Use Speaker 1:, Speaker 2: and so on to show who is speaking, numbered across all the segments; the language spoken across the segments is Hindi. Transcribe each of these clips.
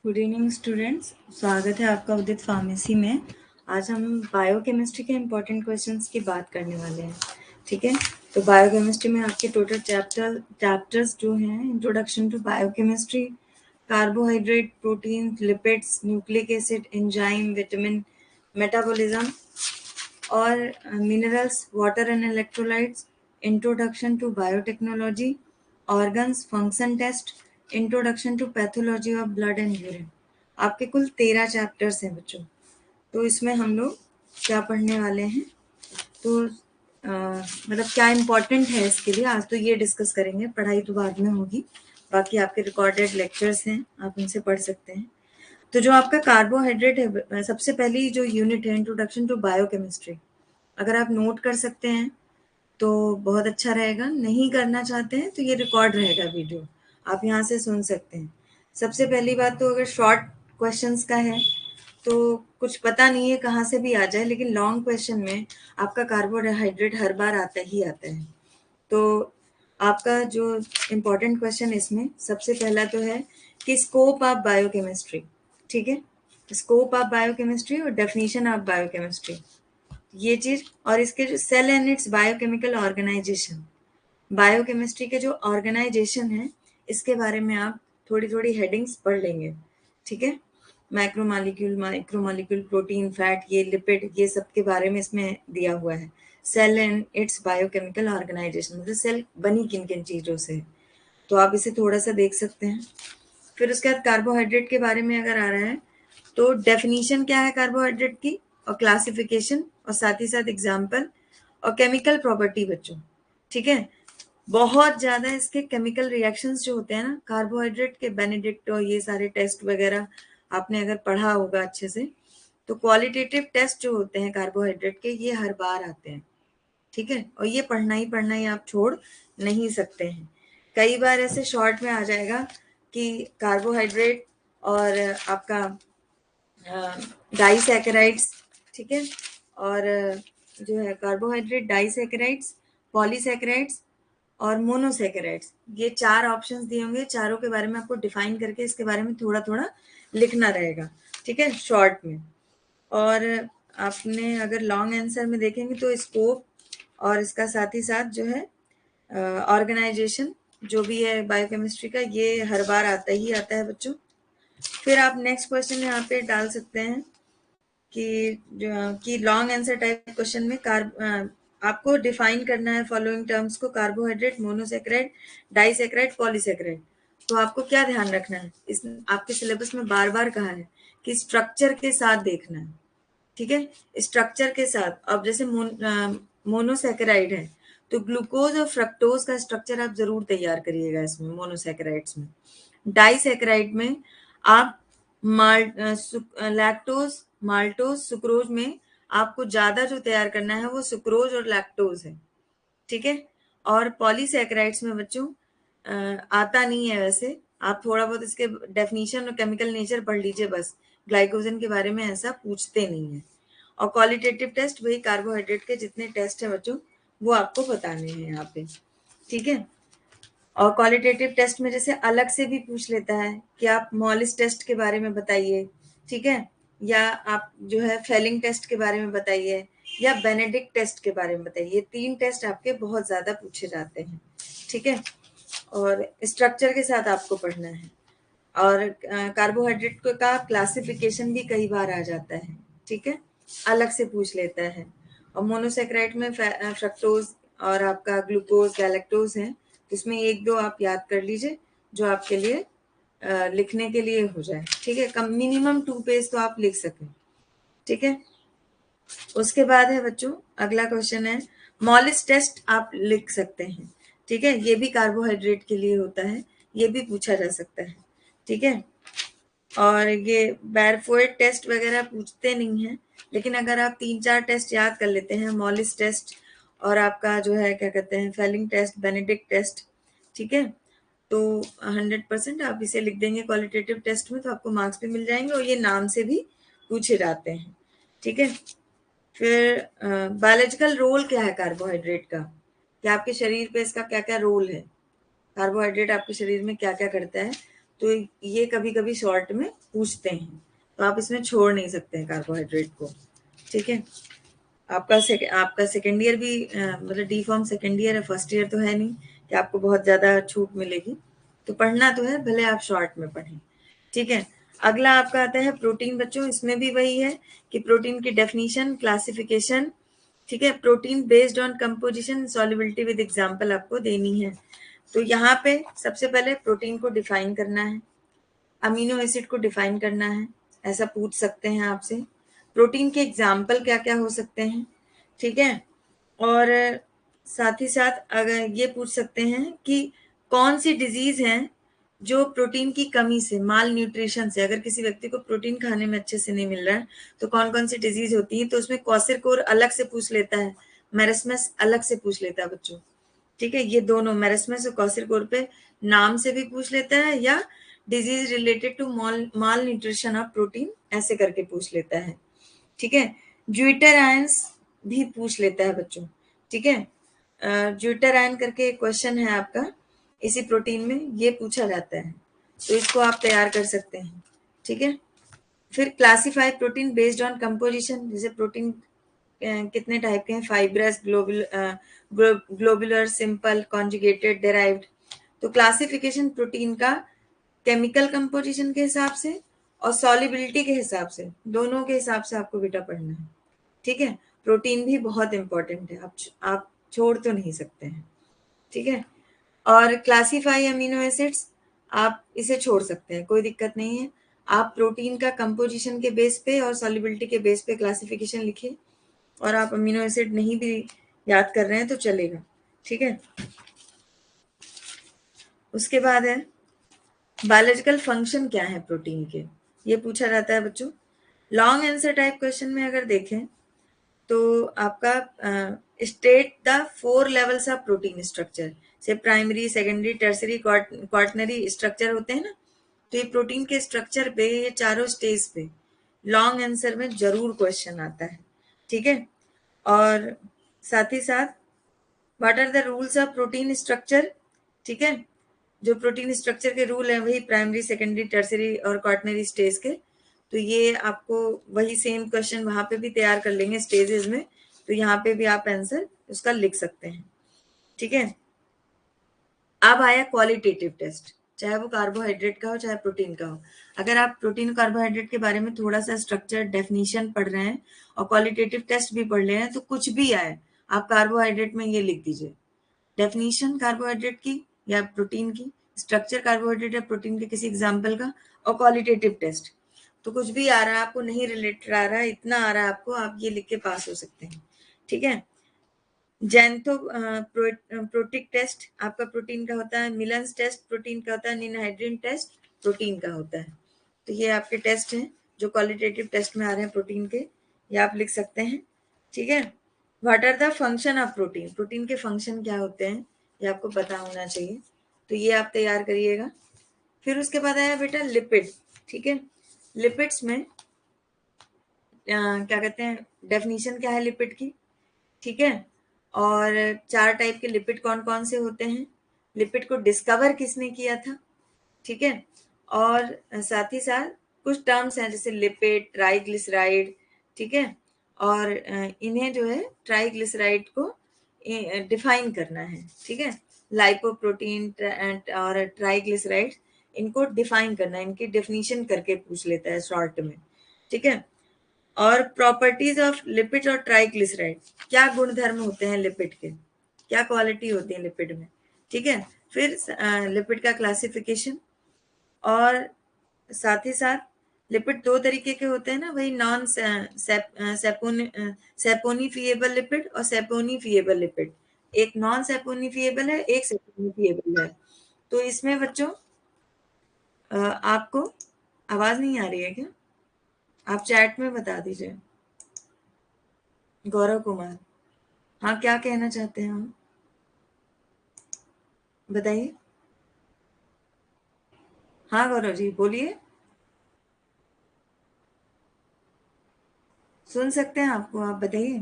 Speaker 1: गुड इवनिंग स्टूडेंट्स, स्वागत है आपका उदित फार्मेसी में। आज हम बायोकेमिस्ट्री के इम्पोर्टेंट क्वेश्चंस की बात करने वाले हैं। ठीक है, तो बायोकेमिस्ट्री में आपके टोटल चैप्टर्स जो हैं, introduction to biochemistry, carbohydrate, protein, lipids, nucleic acid, enzyme, vitamin, metabolism और minerals, water and electrolytes, introduction to biotechnology, organs, function test, introduction to pathology of blood and urine. आपके कुल 13 चैप्टर्स हैं बच्चों। तो इसमें हम लोग क्या पढ़ने वाले हैं, तो मतलब क्या इम्पोर्टेंट है इसके लिए, आज तो ये डिस्कस करेंगे। पढ़ाई तो बाद में होगी, बाकी आपके रिकॉर्डेड लेक्चर्स हैं, आप उनसे पढ़ सकते हैं। तो जो आपका कार्बोहाइड्रेट है, सबसे पहली जो यूनिट है इंट्रोडक्शन टू बायोकेमिस्ट्री, अगर आप नोट कर सकते हैं तो बहुत अच्छा रहेगा। नहीं करना चाहते हैं तो ये रिकॉर्ड रहेगा वीडियो, आप यहाँ से सुन सकते हैं। सबसे पहली बात तो अगर शॉर्ट क्वेश्चंस का है तो कुछ पता नहीं है कहाँ से भी आ जाए, लेकिन लॉन्ग क्वेश्चन में आपका कार्बोहाइड्रेट हर बार आता ही आता है। तो आपका जो इम्पोर्टेंट क्वेश्चन इसमें सबसे पहला तो है कि स्कोप ऑफ बायोकेमिस्ट्री। ठीक है, स्कोप ऑफ बायोकेमिस्ट्री और डेफिनेशन ऑफ बायोकेमिस्ट्री, ये चीज, और इसके जो cell and its biochemical organisation, biochemistry के जो ऑर्गेनाइजेशन है इसके बारे में आप थोड़ी थोड़ी हेडिंग्स पढ़ लेंगे। ठीक है, माइक्रोमोलिक्यूल, प्रोटीन, फैट, ये लिपिड, ये सब के बारे में इसमें दिया हुआ है। Cell and its biochemical organisation, मतलब सेल बनी किन किन चीजों से है, तो आप इसे थोड़ा सा देख सकते हैं। फिर उसके बाद कार्बोहाइड्रेट के बारे में अगर आ रहा है तो डेफिनीशन क्या है कार्बोहाइड्रेट की, और क्लासिफिकेशन, और साथ ही साथ एग्जाम्पल और केमिकल प्रॉपर्टी बच्चों। ठीक है, बहुत ज्यादा इसके केमिकल रिएक्शंस जो होते हैं ना कार्बोहाइड्रेट के, बेनेडिक्ट और ये सारे टेस्ट वगैरह आपने अगर पढ़ा होगा अच्छे से, तो क्वालिटेटिव टेस्ट जो होते हैं कार्बोहाइड्रेट के ये हर बार आते हैं। ठीक है, और ये पढ़ना ही आप छोड़ नहीं सकते हैं। कई बार ऐसे शॉर्ट में आ जाएगा कि कार्बोहाइड्रेट और आपका डाइसैकेराइड्स, ठीक है, और जो है कार्बोहाइड्रेट, डाइसैकेराइड्स, पॉलीसैकेराइड्स और मोनोसैकेराइड्स, ये 4 ऑप्शंस दिए होंगे। चारों के बारे में आपको डिफाइन करके इसके बारे में थोड़ा थोड़ा लिखना रहेगा। ठीक है, शॉर्ट में। और आपने अगर लॉन्ग आंसर में देखेंगे तो स्कोप और इसका साथ ही साथ जो है ऑर्गेनाइजेशन जो भी है बायोकेमिस्ट्री का, ये हर बार आता ही आता है बच्चों। फिर आप नेक्स्ट क्वेश्चन यहाँ पे डाल सकते हैं कि लॉन्ग आंसर टाइप क्वेश्चन में आपको डिफाइन करना है फॉलोइंग टर्म्स को, कार्बोहाइड्रेट, मोनोसेक्राइड, डाइसेक्राइड, पॉलीसेक्राइड। तो आपको क्या ध्यान रखना है, इस आपके सिलेबस में बार बार कहा है कि स्ट्रक्चर के साथ देखना है। ठीक है, स्ट्रक्चर के साथ। अब जैसे मोनोसेक्राइड है तो ग्लूकोज और फ्रक्टोज का स्ट्रक्चर आप जरूर तैयार करिएगा इसमें, मोनोसेक्राइड्स में। डाइसेक्राइड में आप लैक्टोज, माल्टोज, सुक्रोज में आपको ज्यादा जो तैयार करना है वो सुक्रोज और लैक्टोज है। ठीक है, और पॉलीसैकेराइड्स में बच्चों आता नहीं है वैसे, आप थोड़ा बहुत इसके डेफिनेशन और केमिकल नेचर पढ़ लीजिए बस, ग्लाइकोजन के बारे में ऐसा पूछते नहीं है। और क्वालिटेटिव टेस्ट, वही कार्बोहाइड्रेट के जितने टेस्ट है बच्चों वो आपको बताने हैं यहाँ पे। ठीक है, और क्वालिटेटिव टेस्ट में जैसे अलग से भी पूछ लेता है कि आप मॉलिस टेस्ट के बारे में बताइए। ठीक है, या आप जो है फेलिंग टेस्ट के बारे में बताइए, या बेनेडिक्ट टेस्ट के बारे में बताइए। ये 3 टेस्ट आपके बहुत ज्यादा पूछे जाते हैं। ठीक है, और स्ट्रक्चर के साथ आपको पढ़ना है। और कार्बोहाइड्रेट का क्लासिफिकेशन भी कई बार आ जाता है। ठीक है, अलग से पूछ लेता है। और मोनोसेक्राइड में फ्रक्टोज और आपका ग्लूकोज, गैलेक्टोज है, इसमें 1-2 आप याद कर लीजिए जो आपके लिए लिखने के लिए हो जाए। ठीक है, कम मिनिमम 2 पेज तो आप लिख सकें। ठीक है, उसके बाद है बच्चों अगला क्वेश्चन है मॉलिस टेस्ट, आप लिख सकते हैं। ठीक है, ये भी कार्बोहाइड्रेट के लिए होता है, ये भी पूछा जा सकता है। ठीक है, और ये बैरफोर्ड टेस्ट वगैरह पूछते नहीं हैं, लेकिन अगर आप 3-4 टेस्ट याद कर लेते हैं, मॉलिस टेस्ट और आपका जो है क्या कहते हैं फेलिंग टेस्ट, बेनेडिक्ट टेस्ट, ठीक है, तो 100% आप इसे लिख देंगे क्वालिटेटिव टेस्ट में, तो आपको मार्क्स भी मिल जाएंगे और ये नाम से भी पूछे जाते हैं। ठीक है, फिर बायोलॉजिकल रोल क्या है कार्बोहाइड्रेट का, कि आपके शरीर पे इसका क्या क्या रोल है, कार्बोहाइड्रेट आपके शरीर में क्या क्या करता है, तो ये कभी कभी शॉर्ट में पूछते हैं, तो आप इसमें छोड़ नहीं सकते हैं कार्बोहाइड्रेट को। ठीक है, आपका सेकेंड ईयर भी मतलब डी फॉर्म सेकेंड ईयर है, फर्स्ट ईयर तो है नहीं कि आपको बहुत ज़्यादा छूट मिलेगी, तो पढ़ना तो है, भले आप शॉर्ट में पढ़ें। ठीक है, अगला आपका आता है प्रोटीन बच्चों। इसमें भी वही है कि प्रोटीन की डेफिनेशन, क्लासिफिकेशन, ठीक है, protein based on composition, solubility with example आपको देनी है। तो यहाँ पे सबसे पहले प्रोटीन को डिफाइन करना है, अमीनो एसिड को डिफाइन करना है, ऐसा पूछ सकते हैं आपसे। प्रोटीन के एग्जाम्पल क्या क्या हो सकते हैं, ठीक है, और साथ ही साथ अगर ये पूछ सकते हैं कि कौन सी डिजीज है जो प्रोटीन की कमी से, माल न्यूट्रिशन से, अगर किसी व्यक्ति को प्रोटीन खाने में अच्छे से नहीं मिल रहा है तो कौन कौन सी डिजीज होती है। तो उसमें क्वासिरकोर अलग से पूछ लेता है, मेरस्मस अलग से पूछ लेता है बच्चों। ठीक है, ये दोनों मेरस्मस और क्वासिरकोर पे नाम से भी पूछ लेता है, या disease related to malnutrition of protein ऐसे करके पूछ लेता है। ठीक है, ज्विटर आयंस भी पूछ लेता है बच्चों। ठीक है, ज्विटर आयन करके एक क्वेश्चन है आपका इसी प्रोटीन में, ये पूछा जाता है, तो इसको आप तैयार कर सकते हैं। ठीक है, फिर classify protein based on composition, जैसे प्रोटीन कितने टाइप के हैं, fibrous, globular, simple, conjugated, derived. तो क्लासिफिकेशन प्रोटीन का केमिकल कंपोजिशन के हिसाब से और सॉल्युबिलिटी के हिसाब से, दोनों के हिसाब से आपको बेटा पढ़ना है। ठीक है, प्रोटीन भी बहुत इंपॉर्टेंट है, आप छोड़ तो नहीं सकते हैं। ठीक है, और क्लासिफाई अमीनो एसिड्स, आप इसे छोड़ सकते हैं, कोई दिक्कत नहीं है। आप प्रोटीन का कंपोजिशन के बेस पे और सॉल्युबिलिटी के बेस पे क्लासिफिकेशन लिखिए, और आप अमीनो एसिड नहीं भी याद कर रहे हैं तो चलेगा। ठीक है, उसके बाद है बायोलॉजिकल फंक्शन क्या है प्रोटीन के, ये पूछा जाता है बच्चों। लॉन्ग आंसर टाइप क्वेश्चन में अगर देखें तो आपका state the 4 levels of protein structure, से primary, secondary, tertiary, quaternary structure होते हैं ना, तो ये प्रोटीन के स्ट्रक्चर पे, ये चारों स्टेज पे लॉन्ग आंसर में जरूर क्वेश्चन आता है। ठीक है, और साथ ही साथ what are the rules of protein structure. ठीक है, जो प्रोटीन स्ट्रक्चर के रूल हैं वही प्राइमरी, सेकेंडरी, टर्सरी और क्वार्टनरी स्टेज के, तो ये आपको वही सेम क्वेश्चन वहां पे भी तैयार कर लेंगे स्टेजेस में, तो यहाँ पे भी आप आंसर उसका लिख सकते हैं। ठीक है, अब आया क्वालिटेटिव टेस्ट, चाहे वो कार्बोहाइड्रेट का हो चाहे प्रोटीन का हो। अगर आप प्रोटीन कार्बोहाइड्रेट के बारे में थोड़ा सा स्ट्रक्चर, डेफिनेशन पढ़ रहे हैं और क्वालिटेटिव टेस्ट भी पढ़ ले रहे हैं, तो कुछ भी आए आप कार्बोहाइड्रेट में ये लिख दीजिए, डेफिनेशन कार्बोहाइड्रेट की या प्रोटीन की, स्ट्रक्चर कार्बोहाइड्रेट या प्रोटीन के किसी एग्जाम्पल का, और क्वालिटेटिव टेस्ट। तो कुछ भी आ रहा है आपको, नहीं रिलेटेड आ रहा है, इतना आ रहा है आपको, आप ये लिख के पास हो सकते हैं। ठीक है, जैंथो प्रोटिक टेस्ट आपका प्रोटीन का होता है, मिलन्स टेस्ट प्रोटीन का होता है, निनहाइड्रीन टेस्ट प्रोटीन का होता है। तो ये आपके टेस्ट हैं जो क्वालिटेटिव टेस्ट में आ रहे हैं प्रोटीन के, ये आप लिख सकते हैं। ठीक है, what are the function of protein, protein के फंक्शन क्या होते हैं ये आपको पता होना चाहिए, तो ये आप तैयार करिएगा। फिर उसके बाद आया बेटा लिपिड। ठीक है, लिपिड्स में क्या कहते हैं, डेफिनेशन क्या है लिपिड की। ठीक है, और 4 टाइप के लिपिड कौन कौन से होते हैं, लिपिड को डिस्कवर किसने किया था। ठीक है, और साथ ही साथ कुछ टर्म्स हैं जैसे लिपिड, ट्राइग्लिसराइड। ठीक है, और इन्हें जो है ट्राइग्लिसराइड को डिफाइन करना है। ठीक है, लाइपोप्रोटीन और ट्राइग्लिसराइड, इनको डिफाइन करना है, इनकी डेफिनेशन करके पूछ लेता है शॉर्ट में। ठीक है, और प्रॉपर्टीज ऑफ लिपिड और ट्राइग्लिसराइड, क्या गुणधर्म होते हैं लिपिड के, क्या क्वालिटी होती है लिपिड में। ठीक है, फिर लिपिड का क्लासिफिकेशन, और साथ ही साथ लिपिड 2 तरीके के होते हैं ना, वही नॉन सेपोनीफिएबल लिपिड और सेपोनीफिएबल लिपिड, एक नॉन सेपोनीफिएबल है, एक सेपोनीफिएबल है। तो इसमें बच्चों आपको आवाज नहीं आ रही है क्या, आप चैट में बता दीजिए। गौरव कुमार, हाँ क्या कहना चाहते हैं हम, बताइए। हाँ गौरव जी बोलिए, सुन सकते हैं आपको, आप बताइए।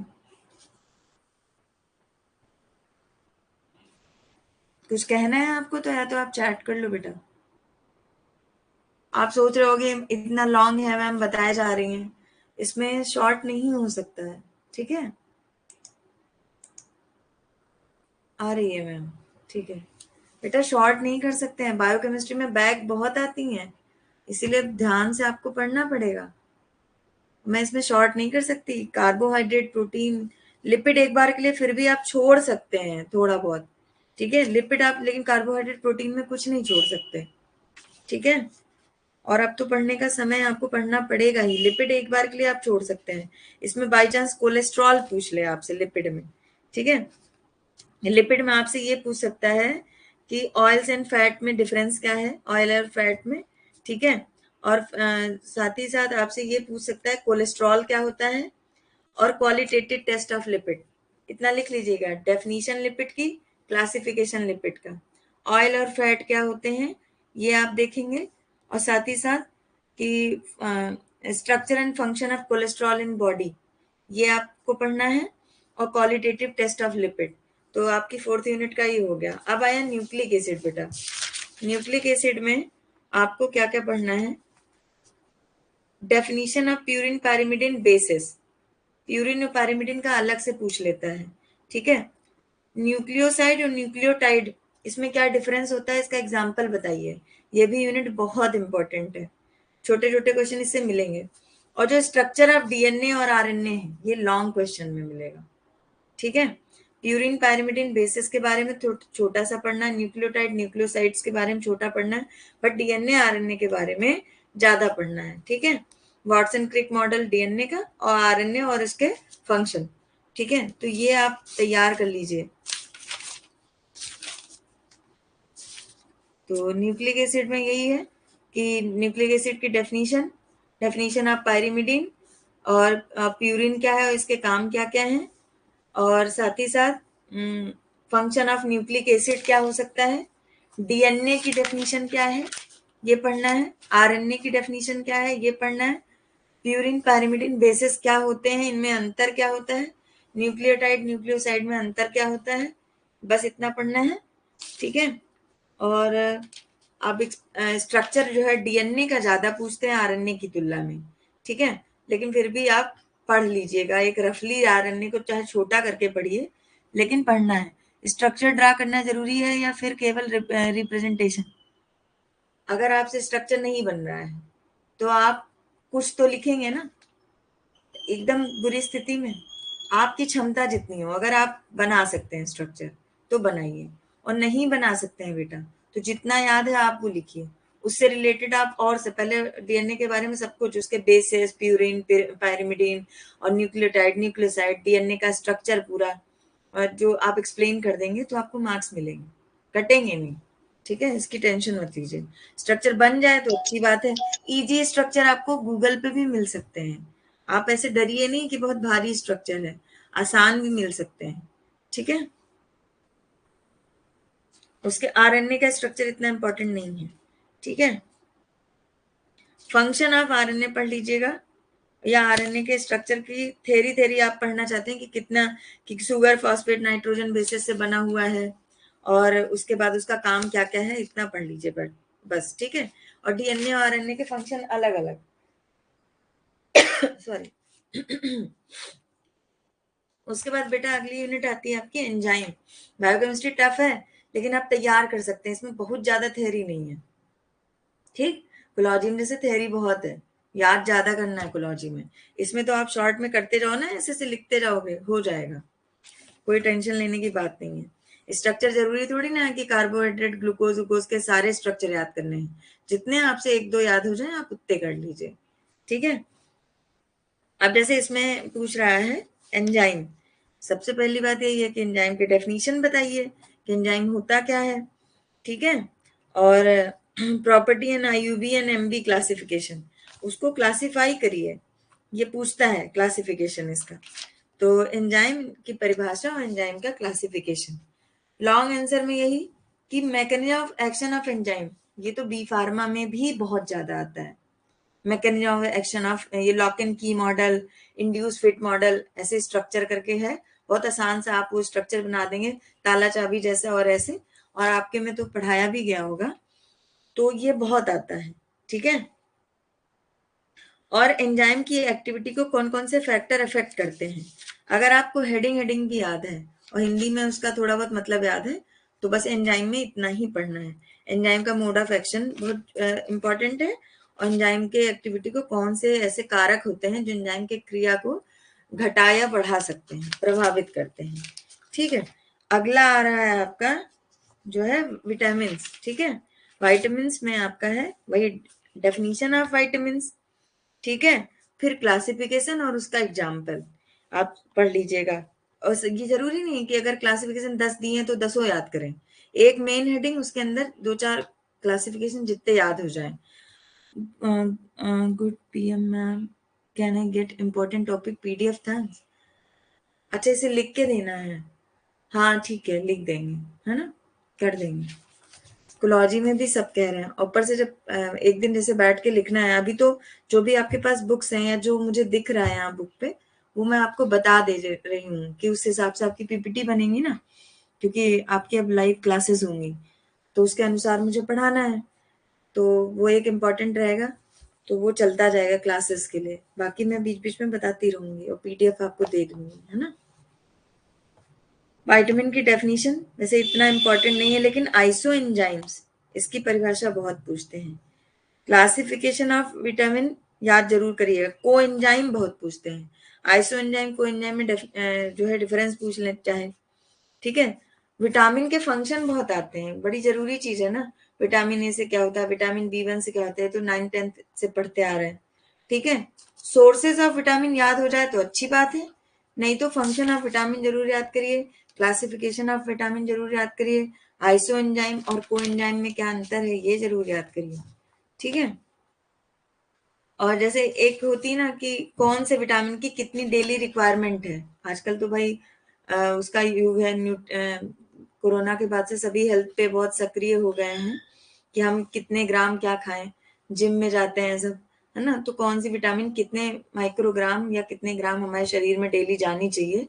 Speaker 1: कुछ कहना है आपको तो, या तो आप चैट कर लो बेटा। आप सोच रहे होगे इतना लॉन्ग है मैम, बताए जा रही हैं, इसमें शॉर्ट नहीं हो सकता है। ठीक है, आ रही है मैम, ठीक है बेटा, शॉर्ट नहीं कर सकते हैं, बायोकेमिस्ट्री में बैक बहुत आती हैं, इसीलिए ध्यान से आपको पढ़ना पड़ेगा। मैं इसमें शॉर्ट नहीं कर सकती। कार्बोहाइड्रेट, प्रोटीन, लिपिड एक बार के लिए फिर भी आप छोड़ सकते हैं थोड़ा बहुत, ठीक है, लिपिड आप, लेकिन कार्बोहाइड्रेट प्रोटीन में कुछ नहीं छोड़ सकते। ठीक है, और अब तो पढ़ने का समय, आपको पढ़ना पड़ेगा ही। लिपिड एक बार के लिए आप छोड़ सकते हैं, इसमें बाई चांस कोलेस्ट्रॉल पूछ ले आपसे लिपिड में। ठीक है, लिपिड में आपसे ये पूछ सकता है कि ऑयल्स एंड फैट में डिफरेंस क्या है, ऑयल और फैट में। ठीक है, और साथ ही साथ आपसे ये पूछ सकता है कोलेस्ट्रॉल क्या होता है, और क्वालिटेटिव टेस्ट ऑफ लिपिड। इतना लिख लीजिएगा, डेफिनीशन लिपिड की, क्लासिफिकेशन लिपिड का, ऑयल और फैट क्या होते हैं ये आप देखेंगे, और साथ ही साथ कि structure and function of cholesterol in body, ये आपको पढ़ना है, और क्वालिटेटिव टेस्ट ऑफ लिपिड। तो आपकी 4th यूनिट का ही हो गया। अब आया न्यूक्लिक एसिड बेटा। न्यूक्लिक एसिड में आपको क्या क्या पढ़ना है, definition of purine pyrimidine bases, purine और पैरिमिडिन का अलग से पूछ लेता है। ठीक है, न्यूक्लियोसाइड और न्यूक्लियोटाइड, इसमें क्या डिफरेंस होता है, इसका एग्जाम्पल बताइए। ये भी यूनिट बहुत इंपॉर्टेंट है, छोटे छोटे क्वेश्चन इससे मिलेंगे। और जो स्ट्रक्चर ऑफ डीएनए और आरएनए है, ये लॉन्ग क्वेश्चन में मिलेगा। ठीक है, प्यूरिन पैरिमिडिन बेसिस के बारे में छोटा सा पढ़ना है, न्यूक्लियोटाइड न्यूक्लियोसाइड्स के बारे में छोटा पढ़ना है, बट डीएनए आरएनए के बारे में ज्यादा पढ़ना है। ठीक है, वाटसन क्रिक मॉडल डीएनए का, और आरएनए और इसके फंक्शन। ठीक है, तो ये आप तैयार कर लीजिए। तो न्यूक्लिक एसिड में यही है कि न्यूक्लिक एसिड की डेफिनेशन, डेफिनेशन ऑफ पायरिमिडिन, और प्यूरिन क्या है, इसके काम क्या क्या हैं, और साथ ही साथ फंक्शन ऑफ न्यूक्लिक एसिड क्या हो सकता है, डीएनए की डेफिनेशन क्या है ये पढ़ना है, आरएनए की डेफिनेशन क्या है ये पढ़ना है, प्यूरिन पैरिमिडिन बेसिस क्या होते हैं, इनमें अंतर क्या होता है, न्यूक्लियोटाइड न्यूक्लियोसाइड में अंतर क्या होता है, बस इतना पढ़ना है। ठीक है, और अब स्ट्रक्चर जो है डीएनए का ज्यादा पूछते हैं आरएनए की तुलना में। ठीक है, लेकिन फिर भी आप पढ़ लीजिएगा, एक रफली आरएनए को चाहे छोटा करके पढ़िए, लेकिन पढ़ना है। स्ट्रक्चर ड्रा करना जरूरी है या फिर केवल रिप्रेजेंटेशन? अगर आपसे स्ट्रक्चर नहीं बन रहा है तो आप कुछ तो लिखेंगे ना, एकदम बुरी स्थिति में आपकी क्षमता जितनी हो, अगर आप बना सकते हैं स्ट्रक्चर तो बनाइए, और नहीं बना सकते हैं बेटा तो जितना याद है आप वो लिखिए, उससे रिलेटेड आप और से पहले डीएनए के बारे में सब कुछ, उसके बेसिस, प्यूरिन, पायरिमिडिन और न्यूक्लियोटाइड न्यूक्लियोसाइड, डीएनए का स्ट्रक्चर पूरा, और जो आप एक्सप्लेन कर देंगे तो आपको मार्क्स मिलेंगे, कटेंगे नहीं। ठीक है, इसकी टेंशन मत लीजिए, स्ट्रक्चर बन जाए तो अच्छी बात है। इजी स्ट्रक्चर आपको गूगल पे भी मिल सकते हैं, आप ऐसे डरिए नहीं कि बहुत भारी स्ट्रक्चर है, आसान भी मिल सकते हैं। ठीक है, उसके आरएनए का स्ट्रक्चर इतना इंपॉर्टेंट नहीं है। ठीक है, फंक्शन ऑफ आरएनए पढ़ लीजिएगा, या आरएनए के स्ट्रक्चर की थेरी थेरी आप पढ़ना चाहते हैं कि कितना, कि शुगर फॉस्फेट नाइट्रोजन बेसिस से बना हुआ है, और उसके बाद उसका काम क्या क्या है, इतना पढ़ लीजिए बस। ठीक है, और डीएनए और आरएनए के फंक्शन अलग अलग सॉरी उसके बाद बेटा अगली यूनिट आती है आपकी एंजाइम। बायोकेमिस्ट्री टफ है, लेकिन आप तैयार कर सकते हैं, इसमें बहुत ज्यादा थ्योरी नहीं है। ठीक, कोलॉजी में जैसे थ्योरी बहुत है, याद ज्यादा करना है कोलॉजी में, इसमें तो आप शॉर्ट में करते जाओ ना, ऐसे ऐसे लिखते जाओगे, हो जाएगा, कोई टेंशन लेने की बात नहीं है। स्ट्रक्चर जरूरी थोड़ी ना है कि कार्बोहाइड्रेट ग्लूकोज ग्लूकोज के सारे स्ट्रक्चर याद करने हैं, जितने आपसे एक दो याद हो जाए आप उतने कर लीजिए। ठीक है, अब जैसे इसमें पूछ रहा है एंजाइम, सबसे पहली बात यही है कि एंजाइम की डेफिनेशन बताइए कि एंजाइम होता क्या है। ठीक है, और property and IUB and MB classification, उसको क्लासिफाई करिए, ये पूछता है क्लासिफिकेशन इसका। तो एंजाइम की परिभाषा और एंजाइम का क्लासिफिकेशन, लॉन्ग आंसर में यही कि mechanism of action of enzyme, ये तो बी फार्मा में भी बहुत ज्यादा आता है। मैकेनिज्म ऑफ एक्शन ऑफ, ये लॉक एंड की मॉडल, इंड्यूस फिट मॉडल, ऐसे स्ट्रक्चर करके है, बहुत आसान सा आप वो स्ट्रक्चर बना देंगे, ताला चाबी जैसा और ऐसे, और आपके में तो पढ़ाया भी गया होगा, तो ये बहुत आता है। ठीक है। और एंजाइम की एक्टिविटी को कौन कौन से फैक्टर अफेक्ट करते हैं, अगर आपको हेडिंग भी याद है और हिंदी में उसका थोड़ा बहुत मतलब याद है तो बस एंजाइम में इतना ही पढ़ना है। एंजाइम का मोड ऑफ एक्शन बहुत इंपॉर्टेंट है, और एंजाइम के एक्टिविटी को कौन से ऐसे कारक होते हैं जो एंजाइम के क्रिया को घटा या बढ़ा सकते हैं, प्रभावित करते हैं। ठीक है। अगला आ रहा है आपका जो है विटामिन। ठीक है। वाइटामिन में आपका है वही डेफिनेशन ऑफ वाइटामिन। ठीक है। फिर क्लासिफिकेशन और उसका एग्जाम्पल आप पढ़ लीजिएगा। और ये जरूरी नहीं कि अगर क्लासिफिकेशन 10 दिए हैं तो 10 याद करें, एक मेन हेडिंग उसके अंदर 2-4 क्लासिफिकेशन जितने याद हो जाए। Good PM ma'am, can I get important topic PDF thanks. अच्छा, इसे लिख के देना है। हाँ ठीक है, लिख देंगे, है ना, कर देंगे। कोलॉजी में भी सब कह रहे हैं। ऊपर से जब एक दिन जैसे बैठ के लिखना है, अभी तो जो भी आपके पास बुक्स हैं या जो मुझे दिख रहा है यहाँ बुक पे, वो मैं आपको बता दे रही हूँ कि उस हिसाब से आपकी पीपीटी बनेंगी ना, क्योंकि आपकी अब लाइव क्लासेस होंगी तो उसके अनुसार मुझे पढ़ाना है, तो वो एक इम्पॉर्टेंट रहेगा, तो वो चलता जाएगा क्लासेस के लिए। बाकी मैं बीच बीच में बताती रहूंगी और पीडीएफ आपको दे दूंगी, है ना। विटामिन की डेफिनेशन वैसे इतना इम्पोर्टेंट नहीं है, लेकिन आइसो एंजाइम्स इसकी परिभाषा बहुत पूछते हैं। क्लासिफिकेशन ऑफ विटामिन याद जरूर करिएगा। को एंजाइम बहुत पूछते हैं। आइसो एंजाइम को एंजाइम में जो है डिफरेंस पूछ ले चाहे। ठीक है। विटामिन के फंक्शन बहुत आते हैं, बड़ी जरूरी चीज है ना। विटामिन ए से क्या होता है, विटामिन बी1 से क्या होता है, तो 9th-10th से पढ़ते आ रहे हैं। ठीक है। सोर्सेज ऑफ विटामिन याद हो जाए तो अच्छी बात है, नहीं तो फंक्शन ऑफ विटामिन जरूर याद करिए, क्लासिफिकेशन ऑफ विटामिन जरूर याद करिए, आइसो एंजाइम और को एंजाइम में क्या अंतर है ये जरूर याद करिए। ठीक है। और जैसे एक होती है ना कि कौन से विटामिन की कितनी डेली रिक्वायरमेंट है, आजकल तो भाई उसका युग है। कोरोना के बाद से सभी हेल्थ पे बहुत सक्रिय हो गए हैं कि हम कितने ग्राम क्या खाएं, जिम में जाते हैं सब, है ना, तो कौन सी विटामिन कितने माइक्रोग्राम या कितने ग्राम हमारे शरीर में डेली जानी चाहिए,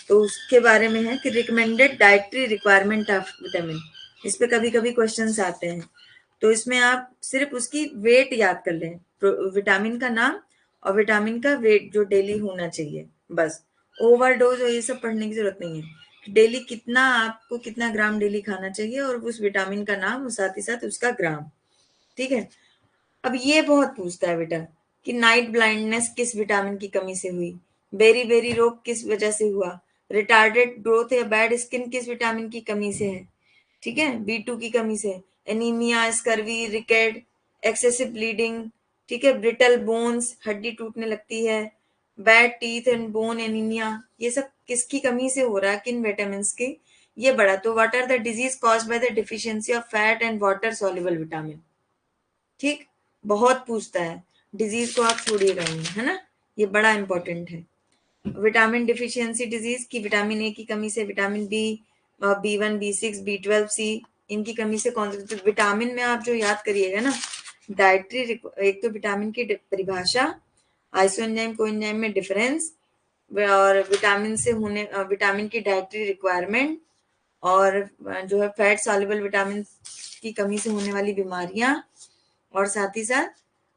Speaker 1: तो उसके बारे में है कि recommended dietary requirement of vitamin. इस पे कभी कभी क्वेश्चंस आते हैं, तो इसमें आप सिर्फ उसकी वेट याद कर लें, विटामिन का नाम और विटामिन का वेट जो डेली होना चाहिए, बस। ओवरडोज और ये सब पढ़ने की जरूरत नहीं है। डेली कितना आपको कितना ग्राम डेली खाना चाहिए और उस विटामिन का नाम और साथ ही साथ उसका ग्राम। ठीक है। अब ये बहुत पूछता है बेटा कि नाइट ब्लाइंडनेस किस विटामिन की कमी से हुई, बेरी बेरी रोग किस वजह से हुआ, रिटार्डेड ग्रोथ या बैड स्किन किस विटामिन की कमी से है। ठीक है। बी2 की कमी से, एनीमिया, स्कर्वी, रिकेट, एक्सेसिव ब्लीडिंग। ठीक है। ब्रिटल बोन्स, हड्डी टूटने लगती है, bad teeth and bone anaemia, ये सब किसकी कमी से हो रहा है, किन विटामिन की, ये बड़ा। तो what are the disease caused by the deficiency of fat and water soluble vitamin. ठीक। बहुत पूछता है, डिजीज को आप छोड़िएगा नहीं, है ना, ये बड़ा इंपॉर्टेंट है। विटामिन डिफिशियंसी डिजीज की विटामिन ए की कमी से, विटामिन बी1, बी6, बी12, सी, इनकी कमी से कौन से। तो विटामिन में आप जो याद करिएगा ना, डाइटरी, एक तो विटामिन की परिभाषा, आइसो एंजाइम को एंजाइम में डिफरेंस, और विटामिन से होने विटामिन की डाइटरी रिक्वायरमेंट, और जो है फैट सॉल्युबल विटामिन की कमी से होने वाली बीमारियां, और साथ ही साथ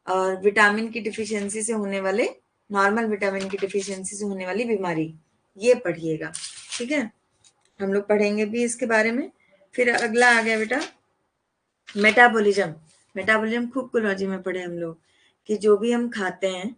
Speaker 1: और विटामिन की डिफिशियंसी से होने वाले, नॉर्मल विटामिन की डिफिशियंसी से होने वाली बीमारी, ये पढ़िएगा। ठीक है। हम लोग पढ़ेंगे भी इसके बारे में। फिर अगला आ गया बेटा मेटाबॉलिज्म। मेटाबॉलिज्म खूब कोलॉजी में पढ़े हम लोग कि जो भी हम खाते हैं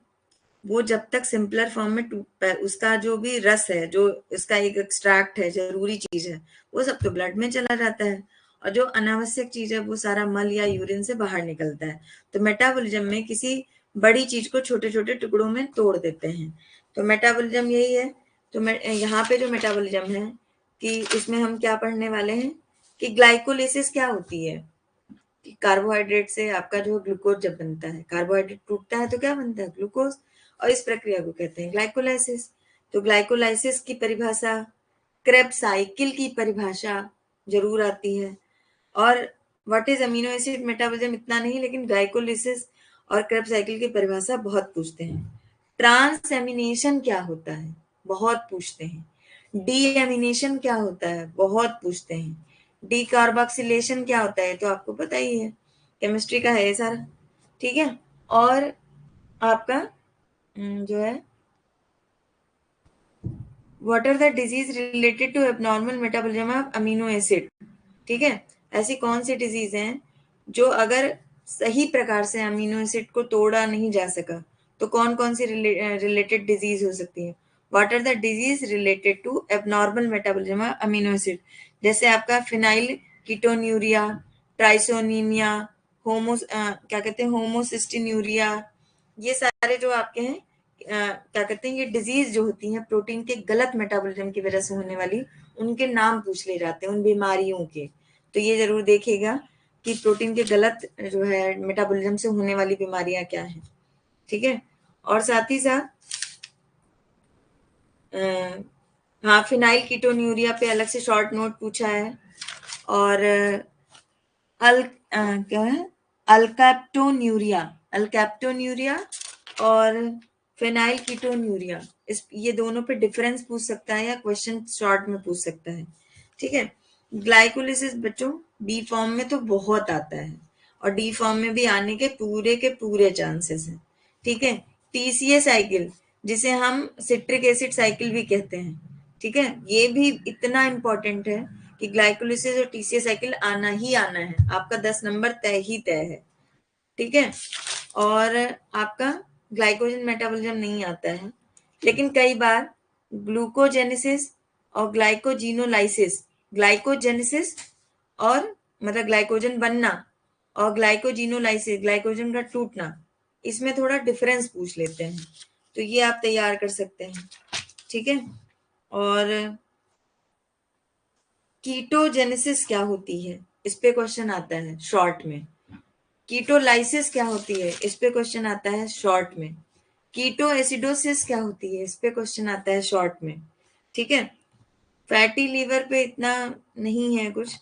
Speaker 1: वो जब तक सिंपलर फॉर्म में उसका जो भी रस है, जो इसका एक एक्सट्रैक्ट है, जरूरी चीज है, वो सब तो ब्लड में चला जाता है, और जो अनावश्यक चीज है वो सारा मल या यूरिन से बाहर निकलता है। तो मेटाबॉलिज्म में किसी बड़ी चीज को छोटे छोटे टुकड़ों में तोड़ देते हैं, तो मेटाबॉलिज्म यही है। तो यहाँ पे जो मेटाबॉलिज्म है कि इसमें हम क्या पढ़ने वाले हैं कि ग्लाइकोलिसिस क्या होती है, कि कार्बोहाइड्रेट से आपका जो ग्लूकोज जब बनता है, कार्बोहाइड्रेट टूटता है तो क्या बनता है, ग्लूकोज, और इस प्रक्रिया को कहते हैं ग्लाइकोलाइसिस। तो ग्लाइकोलाइसिस की परिभाषा, क्रेब्स साइकिल की परिभाषा जरूर आती है, और what is amino acid metabolism इतना नहीं, लेकिन ग्लाइकोलिसिस और क्रेब्स साइकिल की परिभाषा बहुत पूछते हैं। ट्रांसएमिनेशन क्या होता है, बहुत पूछते हैं। डीएमिनेशन क्या होता है, बहुत पूछते हैं। डीकार्बोक्सिलेशन क्या होता है, तो आपको पता ही है, केमिस्ट्री का है ये सारा। ठीक है। और आपका जो है what are the disease related to abnormal metabolism of amino acid. ठीक है, ऐसी कौन सी डिजीज हैं जो अगर सही प्रकार से अमीनो एसिड को तोड़ा नहीं जा सका तो कौन कौन सी रिलेटेड डिजीज हो सकती है। What are the disease related to abnormal metabolism of amino acid, जैसे आपका फिनाइल कीटोन्यूरिया, ट्राइसोनीमिया, क्या कहते हैं होमोसिस्टिन्यूरिया, ये सारे जो आपके हैं क्या कहते हैं, ये डिजीज जो होती हैं प्रोटीन के गलत मेटाबॉलिज्म की वजह से होने वाली, उनके नाम पूछ ले जाते हैं उन बीमारियों के। तो ये जरूर देखिएगा कि प्रोटीन के गलत जो है मेटाबॉलिज्म से होने वाली बीमारियां क्या हैं। ठीक है, और साथ ही साथ हाँ, फिनाइल कीटोन्यूरिया पे अलग से शॉर्ट नोट पूछा है। और क्या है, अल्कैप्टोन्यूरिया, अल्कैप्टोन्यूरिया और फिनाइल कीटोन्यूरिया, इस ये दोनों पे डिफरेंस पूछ सकता है या क्वेश्चन शॉर्ट में पूछ सकता है। ठीक है, ग्लाइकोलिसिस बच्चों बी फॉर्म में तो बहुत आता है और डी फॉर्म में भी आने के पूरे चांसेस हैं। ठीक है, टीसीए साइकिल जिसे हम सिट्रिक एसिड साइकिल भी कहते हैं, ठीक है, ये भी इतना इंपॉर्टेंट है कि ग्लाइकोलिसिस और टीसीए साइकिल आना ही आना है, आपका 10 नंबर तय ही तय है। ठीक है, और आपका ग्लाइकोजन मेटाबॉलिज्म नहीं आता है, लेकिन कई बार ग्लूकोजेनेसिस और ग्लाइकोजिनोलाइसिस, ग्लाइकोजेनेसिस और मतलब ग्लाइकोजन बनना और ग्लाइकोजिनोलाइसिस ग्लाइकोजन का टूटना, इसमें थोड़ा डिफरेंस पूछ लेते हैं, तो ये आप तैयार कर सकते हैं। ठीक है, और कीटोजेनेसिस क्या होती है, इस पे क्वेश्चन आता है शॉर्ट में। कीटोलाइसिस क्या होती है, इस पे क्वेश्चन आता है शॉर्ट में। कीटो एसिडोसिस क्या होती है, इस पे क्वेश्चन आता है शॉर्ट में। ठीक है, फैटी लीवर पे इतना नहीं है कुछ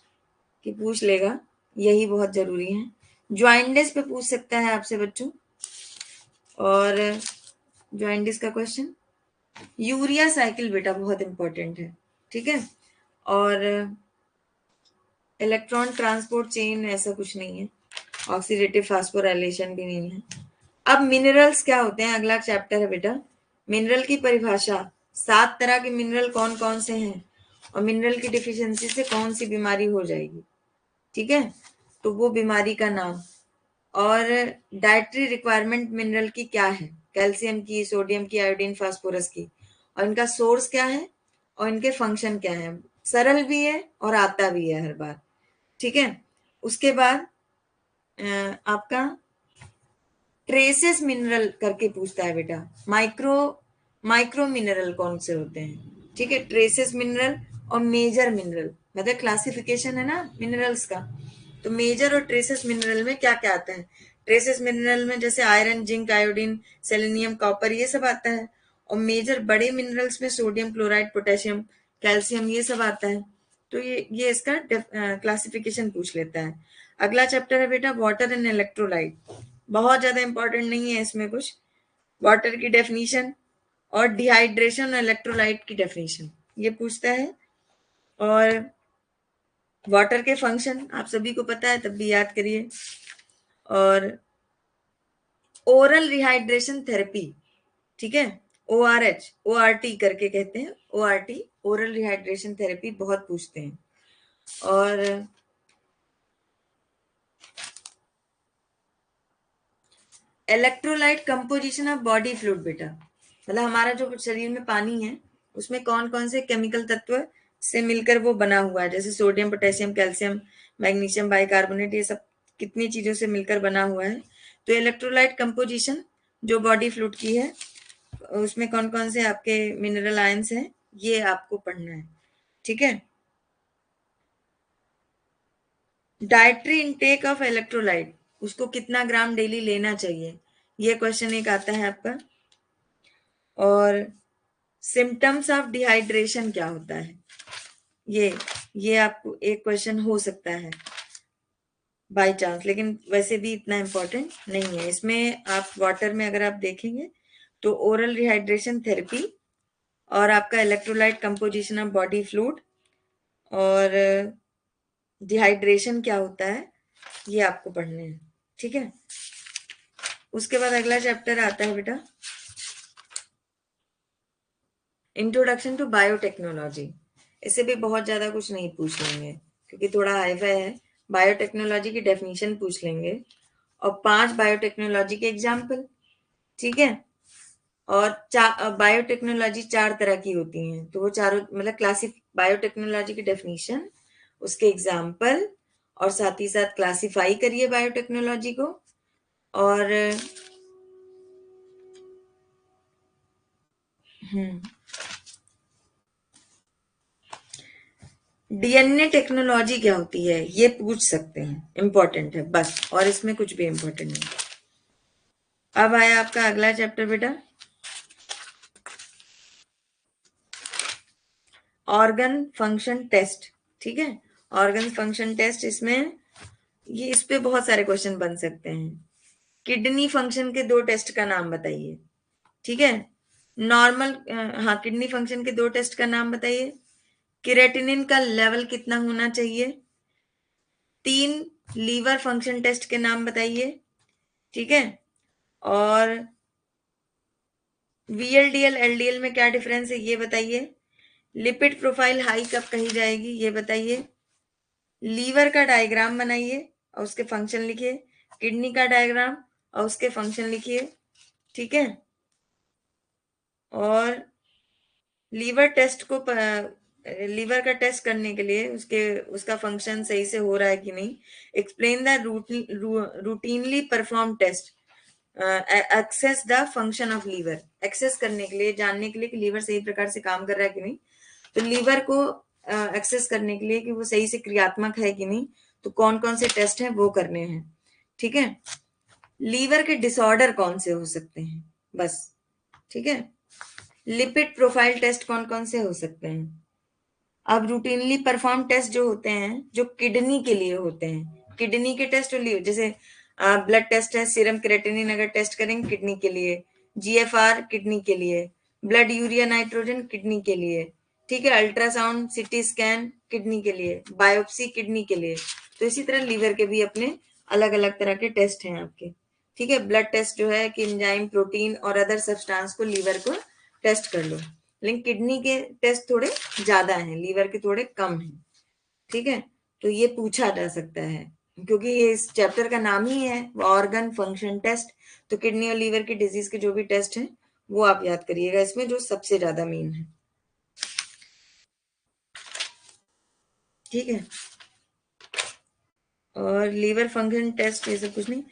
Speaker 1: कि पूछ लेगा, यही बहुत जरूरी है। ज्वाइंडिस पे पूछ सकता है आपसे बच्चों, और ज्वाइंडिस का क्वेश्चन। यूरिया साइकिल बेटा बहुत इंपॉर्टेंट है। ठीक है, और इलेक्ट्रॉन ट्रांसपोर्ट चेन ऐसा कुछ नहीं है, ऑक्सीडेटिव फास्फोराइलेशन भी नहीं है। अब मिनरल्स क्या होते हैं, अगला चैप्टर है बेटा। मिनरल की परिभाषा, 7 तरह के मिनरल कौन कौन से हैं और मिनरल की डिफिशियंसी से कौन सी बीमारी हो जाएगी। ठीक है, तो वो बीमारी का नाम, और डाइटरी रिक्वायरमेंट मिनरल की क्या है, कैल्शियम की, सोडियम की, आयोडीन, फास्फोरस की, और इनका सोर्स क्या है और इनके फंक्शन क्या है। सरल भी है और आता भी है हर बार। ठीक है, उसके बाद आपका ट्रेसेस मिनरल करके पूछता है बेटा, माइक्रो माइक्रो मिनरल कौन से होते हैं। ठीक है, ट्रेसेस मिनरल और मेजर मिनरल, मतलब क्लासिफिकेशन है ना मिनरल्स का। तो मेजर और ट्रेसेस मिनरल में क्या क्या आता है, ट्रेसेस मिनरल में जैसे iron, zinc, iodine, selenium, copper, ये सब आता है। और मेजर बड़े मिनरल्स में सोडियम क्लोराइड, पोटेशियम, कैल्शियम, ये सब आता है। तो ये इसका क्लासिफिकेशन पूछ लेता है। अगला चैप्टर है बेटा वाटर एंड इलेक्ट्रोलाइट, बहुत ज्यादा इंपॉर्टेंट नहीं है इसमें कुछ। वाटर की डेफिनेशन और डिहाइड्रेशन और इलेक्ट्रोलाइट की डेफिनेशन ये पूछता है। और वाटर के फंक्शन आप सभी को पता है, तब भी याद करिए। और ओरल रिहाइड्रेशन थेरेपी, ठीक है, ORT करके कहते हैं, ORT, ओरल रिहाइड्रेशन थेरेपी बहुत पूछते हैं। और electrolyte composition of body fluid बेटा, मतलब हमारा जो शरीर में पानी है उसमें कौन कौन से केमिकल तत्व से मिलकर वो बना हुआ है, जैसे sodium, potassium, calcium, magnesium bicarbonate, ये सब कितनी चीजों से मिलकर बना हुआ है। तो इलेक्ट्रोलाइट कंपोजिशन जो बॉडी फ्लूइड की है उसमें कौन कौन से आपके मिनरल आयंस हैं, ये आपको पढ़ना है। ठीक है, डाइटरी इनटेक ऑफ इलेक्ट्रोलाइट, उसको कितना ग्राम डेली लेना चाहिए, ये क्वेश्चन एक आता है आपका। और सिम्टम्स ऑफ डिहाइड्रेशन क्या होता है, ये आपको एक क्वेश्चन हो सकता है बाय चांस, लेकिन वैसे भी इतना इंपॉर्टेंट नहीं है इसमें। आप वाटर में अगर आप देखेंगे तो ओरल रिहाइड्रेशन थेरेपी और आपका electrolyte composition of body fluid और डिहाइड्रेशन क्या होता है, ये आपको पढ़ने हैं। ठीक है, उसके बाद अगला चैप्टर आता है बेटा इंट्रोडक्शन टू बायोटेक्नोलॉजी। इससे भी बहुत ज्यादा कुछ नहीं पूछ लेंगे क्योंकि थोड़ा हाईफाई है। बायोटेक्नोलॉजी की डेफिनेशन पूछ लेंगे और 5 बायोटेक्नोलॉजी के एग्जाम्पल। ठीक है। और बायोटेक्नोलॉजी 4 तरह की होती हैं, तो वो चारों मतलब क्लासिफ बायोटेक्नोलॉजी की डेफिनेशन, उसके एग्जाम्पल, और साथ ही साथ क्लासिफाई करिए बायोटेक्नोलॉजी को। और डीएनए टेक्नोलॉजी क्या होती है ये पूछ सकते हैं, इंपॉर्टेंट है बस, और इसमें कुछ भी इंपॉर्टेंट नहीं। अब आया आपका अगला चैप्टर बेटा ऑर्गन फंक्शन टेस्ट। ठीक है। ऑर्गन फंक्शन टेस्ट, इसमें ये इस पे बहुत सारे क्वेश्चन बन सकते हैं। किडनी फंक्शन के 2 टेस्ट का नाम बताइए। ठीक है। नॉर्मल, हाँ, किडनी फंक्शन के 2 टेस्ट का नाम बताइए। क्रिएटिनिन का लेवल कितना होना चाहिए। 3 लीवर फंक्शन टेस्ट के नाम बताइए। ठीक है। और वीएलडीएल एलडीएल में क्या डिफरेंस है ये बताइए। लिपिड प्रोफाइल हाई कब कही जाएगी ये बताइए। लीवर का डायग्राम बनाइए और उसके फंक्शन लिखिए। किडनी का डायग्राम और उसके फंक्शन लिखिए। ठीक है। और लीवर टेस्ट को लीवर का टेस्ट करने के लिए उसका फंक्शन सही से हो रहा है कि नहीं। Explain the routinely perform test access the function of liver. Access करने के लिए, जानने के लिए कि लीवर सही प्रकार से काम कर रहा है कि नहीं, तो लीवर को एक्सेस करने के लिए कि वो सही से क्रियात्मक है कि नहीं, तो कौन कौन से टेस्ट हैं वो करने हैं। ठीक है। लीवर के डिसऑर्डर कौन से हो सकते हैं बस। ठीक है। लिपिड प्रोफाइल टेस्ट कौन कौन से हो सकते हैं। अब रूटीनली परफॉर्म टेस्ट जो होते हैं जो किडनी के लिए होते हैं, किडनी के टेस्ट लिए जैसे ब्लड टेस्ट है, सीरम क्रेटिनिन अगर टेस्ट करेंगे किडनी के लिए, जीएफआर किडनी के लिए, ब्लड यूरिया नाइट्रोजन किडनी के लिए। ठीक है। अल्ट्रासाउंड सिटी स्कैन किडनी के लिए, बायोप्सी किडनी के लिए। तो इसी तरह लीवर के भी अपने अलग अलग तरह के टेस्ट हैं आपके। ठीक है। ब्लड टेस्ट जो है कि एंजाइम, प्रोटीन और अदर सब्सटेंस को लीवर को टेस्ट कर लो, लेकिन किडनी के टेस्ट थोड़े ज्यादा हैं, लीवर के थोड़े कम हैं। ठीक है। तो ये पूछा जा सकता है क्योंकि ये इस चैप्टर का नाम ही है ऑर्गन फंक्शन टेस्ट। तो किडनी और लीवर की डिजीज के जो भी टेस्ट हैं वो आप याद करिएगा इसमें, जो सबसे ज्यादा मेन है। ठीक है। और लीवर फंक्शन टेस्ट ये सब कुछ नहीं।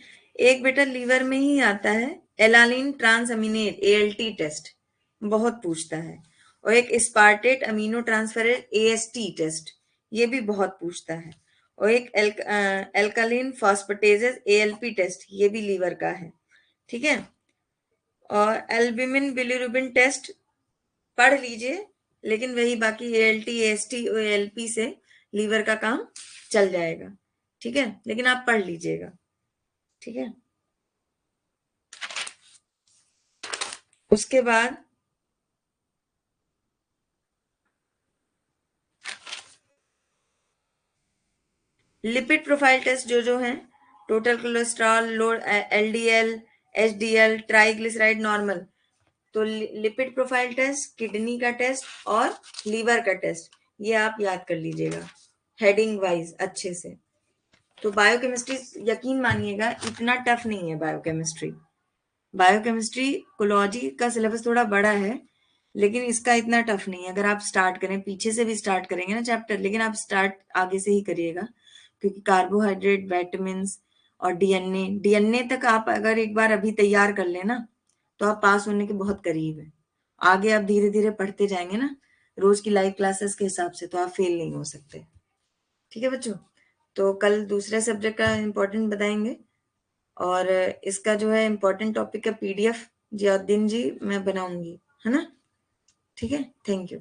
Speaker 1: एक बेटा लीवर में ही आता है एलानिन ट्रांसअमीनेज एएलटी टेस्ट, बहुत पूछता है। और एक स्पार्टेट अमीनो ट्रांसफरेज एएसटी टेस्ट, ये भी बहुत पूछता है। और एक एल्कालिन फॉस्फेटेजेस एएलपी टेस्ट, ये भी लीवर का है। ठीक है। और एल्ब्यूमिन बिलिरुबिन टेस्ट पढ़ लीजिए, लेकिन वही बाकी एएलटी एएसटी एएलपी से लीवर का काम चल जाएगा। ठीक है। लेकिन आप पढ़ लीजिएगा। ठीक है। उसके बाद लिपिड प्रोफाइल टेस्ट जो जो हैं, टोटल कोलेस्ट्रॉल, लो एलडीएल, एचडीएल, ट्राइग्लिसराइड, नॉर्मल। तो लिपिड प्रोफाइल टेस्ट, किडनी का टेस्ट और लीवर का टेस्ट, ये आप याद कर लीजिएगा हेडिंग वाइज अच्छे से। तो बायोकेमिस्ट्री यकीन मानिएगा इतना टफ नहीं है बायोकेमिस्ट्री। बायोकेमिस्ट्री कोलॉजी का सिलेबस थोड़ा बड़ा है, लेकिन इसका इतना टफ नहीं है। अगर आप स्टार्ट करें, पीछे से भी स्टार्ट करेंगे ना चैप्टर, लेकिन आप स्टार्ट आगे से ही करिएगा क्योंकि कार्बोहाइड्रेट, विटामिन और डीएनए, डीएनए तक आप अगर एक बार अभी तैयार कर लेना तो आप पास होने के बहुत करीब है। आगे आप धीरे धीरे पढ़ते जाएंगे ना रोज की लाइव क्लासेस के हिसाब से, तो आप फेल नहीं हो सकते। ठीक है बच्चों। तो कल दूसरे सब्जेक्ट का इम्पोर्टेंट बताएंगे, और इसका जो है इम्पोर्टेंट टॉपिक का पीडीएफ जियाउद्दीन जी मैं बनाऊंगी, है ना। ठीक है। Thank you.